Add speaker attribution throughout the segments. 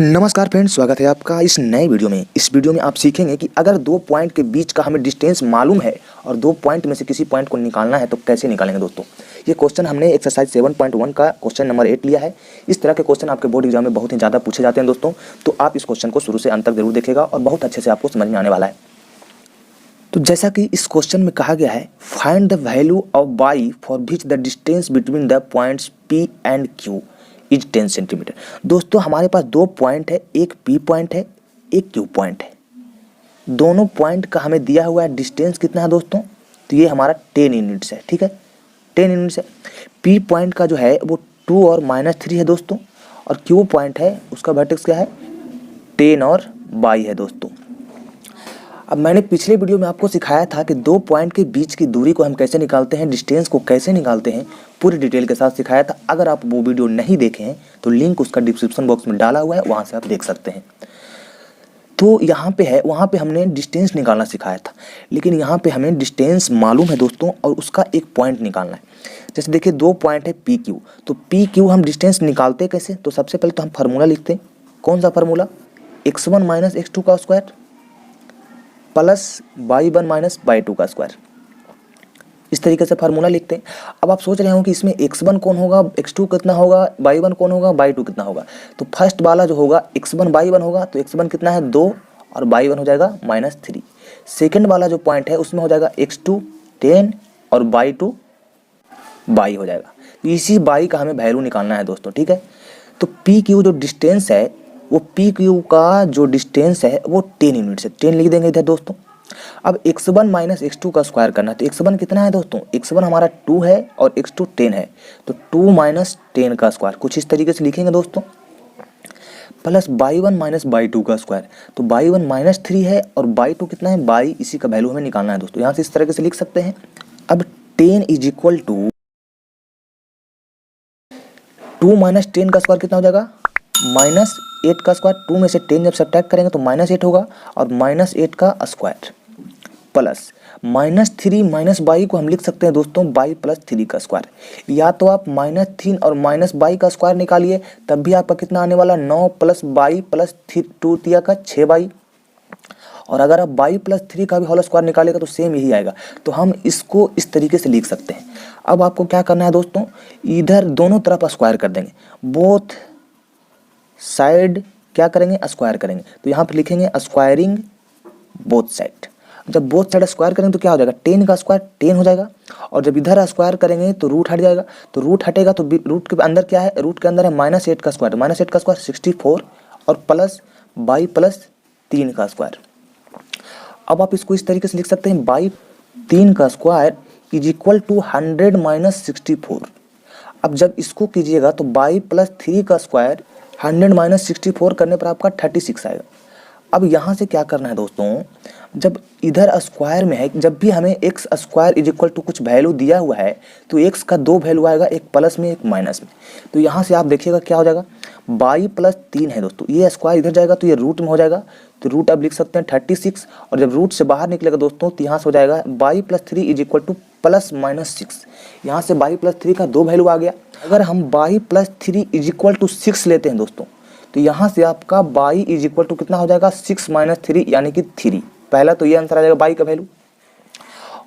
Speaker 1: नमस्कार फ्रेंड्स, स्वागत है आपका इस नए वीडियो में। इस वीडियो में आप सीखेंगे कि अगर दो पॉइंट के बीच का हमें डिस्टेंस मालूम है और दो पॉइंट में से किसी पॉइंट को निकालना है तो कैसे निकालेंगे। दोस्तों, ये क्वेश्चन हमने एक्सरसाइज 7.1 का क्वेश्चन नंबर 8 लिया है। इस तरह के क्वेश्चन आपके बोर्ड एग्जाम में बहुत ही ज़्यादा पूछे जाते हैं दोस्तों, तो आप इस क्वेश्चन को शुरू से अंत तक जरूर देखिएगा और बहुत अच्छे से आपको समझ में आने वाला है। तो जैसा कि इस क्वेश्चन में कहा गया है, find the value of by for which the distance between the points P and Q is 10 centimetre. दोस्तों, हमारे पास दो पॉइंट है, एक P पॉइंट है, एक Q पॉइंट है। दोनों पॉइंट का हमें दिया हुआ है डिस्टेंस कितना है दोस्तों, तो ये हमारा 10 यूनिट्स है। ठीक है, 10 यूनिट्स है। P पॉइंट का जो है वो 2 और -3 है दोस्तों, और Q पॉइंट है उसका वर्टेक्स क्या है, 10 और 22 है दोस्तों। अब मैंने पिछले वीडियो में आपको सिखाया था कि दो पॉइंट के बीच की दूरी को हम कैसे निकालते हैं, डिस्टेंस को कैसे निकालते हैं, पूरी डिटेल के साथ सिखाया था। अगर आप वो वीडियो नहीं देखे हैं तो लिंक उसका डिस्क्रिप्शन बॉक्स में डाला हुआ है, वहाँ से आप देख सकते हैं। तो यहाँ पे है, वहाँ पे हमने डिस्टेंस निकालना सिखाया था, लेकिन यहाँ पे हमें डिस्टेंस मालूम है दोस्तों और उसका एक पॉइंट निकालना है। जैसे देखिए, दो पॉइंट है PQ, तो PQ हम डिस्टेंस निकालते कैसे, तो सबसे पहले तो हम फार्मूला लिखते हैं। कौन सा फार्मूला, x1 - x2 का स्क्वायर प्लस y1 - y2 का स्क्वायर। इस तरीके से फार्मूला लिखते हैं। अब आप सोच रहे हो कि इसमें x1 कौन होगा, x2 कितना होगा, y1 कौन होगा, y2 कितना होगा। तो फर्स्ट वाला जो होगा x1 y1 होगा, तो x1 कितना है 2 और y1 हो जाएगा -3। सेकेंड वाला जो पॉइंट है उसमें हो जाएगा x2 10 और y2 y हो जाएगा। तो इसी y का हमें वैल्यू निकालना है दोस्तों। ठीक है, तो PQ जो डिस्टेंस है, वो PQ का जो डिस्टेंस है वो 10 यूनिट है। 10 लिख देंगे इधर दोस्तों। अब x1 - x2 का स्क्वायर करना है, तो x1 कितना है दोस्तों, x1 हमारा 2 है और x2 10 है, तो 2 - 10 का स्क्वायर कुछ इस तरीके से लिखेंगे दोस्तों, प्लस y1 - y2 का स्क्वायर। तो y1 -3 है और y2 कितना है, y, इसी का वैल्यू हमें निकालना है दोस्तों। यहाँ से इस तरीके से लिख सकते हैं। अब 10 = 2 - 10 का स्क्वायर कितना हो जाएगा, -8 का स्क्वायर। 2 में से 10 जब सब्ट्रैक्ट करेंगे तो -8 होगा, और -8 का स्क्वायर प्लस -3 - y को हम लिख सकते हैं दोस्तों y + 3 का स्क्वायर। या तो आप -3 और -y का स्क्वायर निकालिए, तब भी आपका कितना आने वाला, 9 + y + 2 तिया का 6y। और अगर आप y + 3 का भी होल स्क्वायर निकालेगा तो सेम यही आएगा। तो हम इसको इस तरीके से लिख सकते हैं। अब आपको क्या करना है दोस्तों, इधर दोनों तरफ स्क्वायर कर देंगे, बोथ साइड क्या करेंगे, स्क्वायर करेंगे। तो यहाँ पे लिखेंगे स्क्वायरिंग बोथ साइड। जब बोथ साइड स्क्वायर करेंगे तो क्या हो जाएगा, 10 का स्क्वायर 10 हो जाएगा, और जब इधर स्क्वायर करेंगे तो रूट हट जाएगा। तो रूट हटेगा तो रूट के अंदर क्या है, रूट के अंदर है -8 का स्क्वायर, -8 का स्क्वायर 64 और प्लस y + 3 का स्क्वायर। अब आप इसको इस तरीके से लिख सकते हैं, y 3 का स्क्वायर = 100 - 64। अब जब इसको कीजिएगा तो y + 3 का स्क्वायर 100 - 64 करने पर आपका 36 आएगा। अब यहाँ से क्या करना है दोस्तों, जब इधर स्क्वायर में है, जब भी हमें x स्क्वायर = कुछ वैल्यू दिया हुआ है तो x का दो वैल्यू आएगा, एक प्लस में एक माइनस में। तो यहाँ से आप देखिएगा क्या हो जाएगा, y + 3 है दोस्तों, ये स्क्वायर इधर जाएगा तो ये रूट में हो जाएगा, तो रूट आप लिख सकते हैं 36। और जब रूट से बाहर निकलेगा दोस्तों तो यहाँ से हो जाएगा y + 3 = +-6। यहाँ से y + 3 का दो वैल्यू आ गया। अगर हम y + 3 = 6 लेते हैं दोस्तों, तो यहाँ से आपका y = कितना हो जाएगा, 6 - 3 यानी कि 3। पहला तो ये आंसर आ जाएगा y का वैल्यू।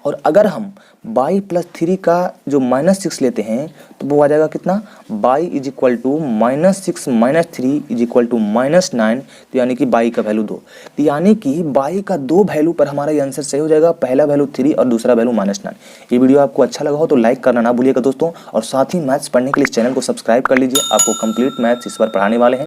Speaker 1: और अगर हम y + 3 का जो -6 लेते हैं तो वो आ जाएगा कितना, y = -6 - 3 = -9, तो यानी कि y का वैल्यू 2। तो यानी कि y का दो वैल्यू पर हमारा ये आंसर सही हो जाएगा, पहला वैल्यू 3 और दूसरा वैल्यू -9। ये वीडियो आपको अच्छा लगा हो तो लाइक करना ना भूलिएगा दोस्तों, और साथ ही मैथ्स पढ़ने के लिए इस चैनल को सब्सक्राइब कर लीजिए। आपको कंप्लीट मैथ्स इस बार पढ़ाने वाले हैं।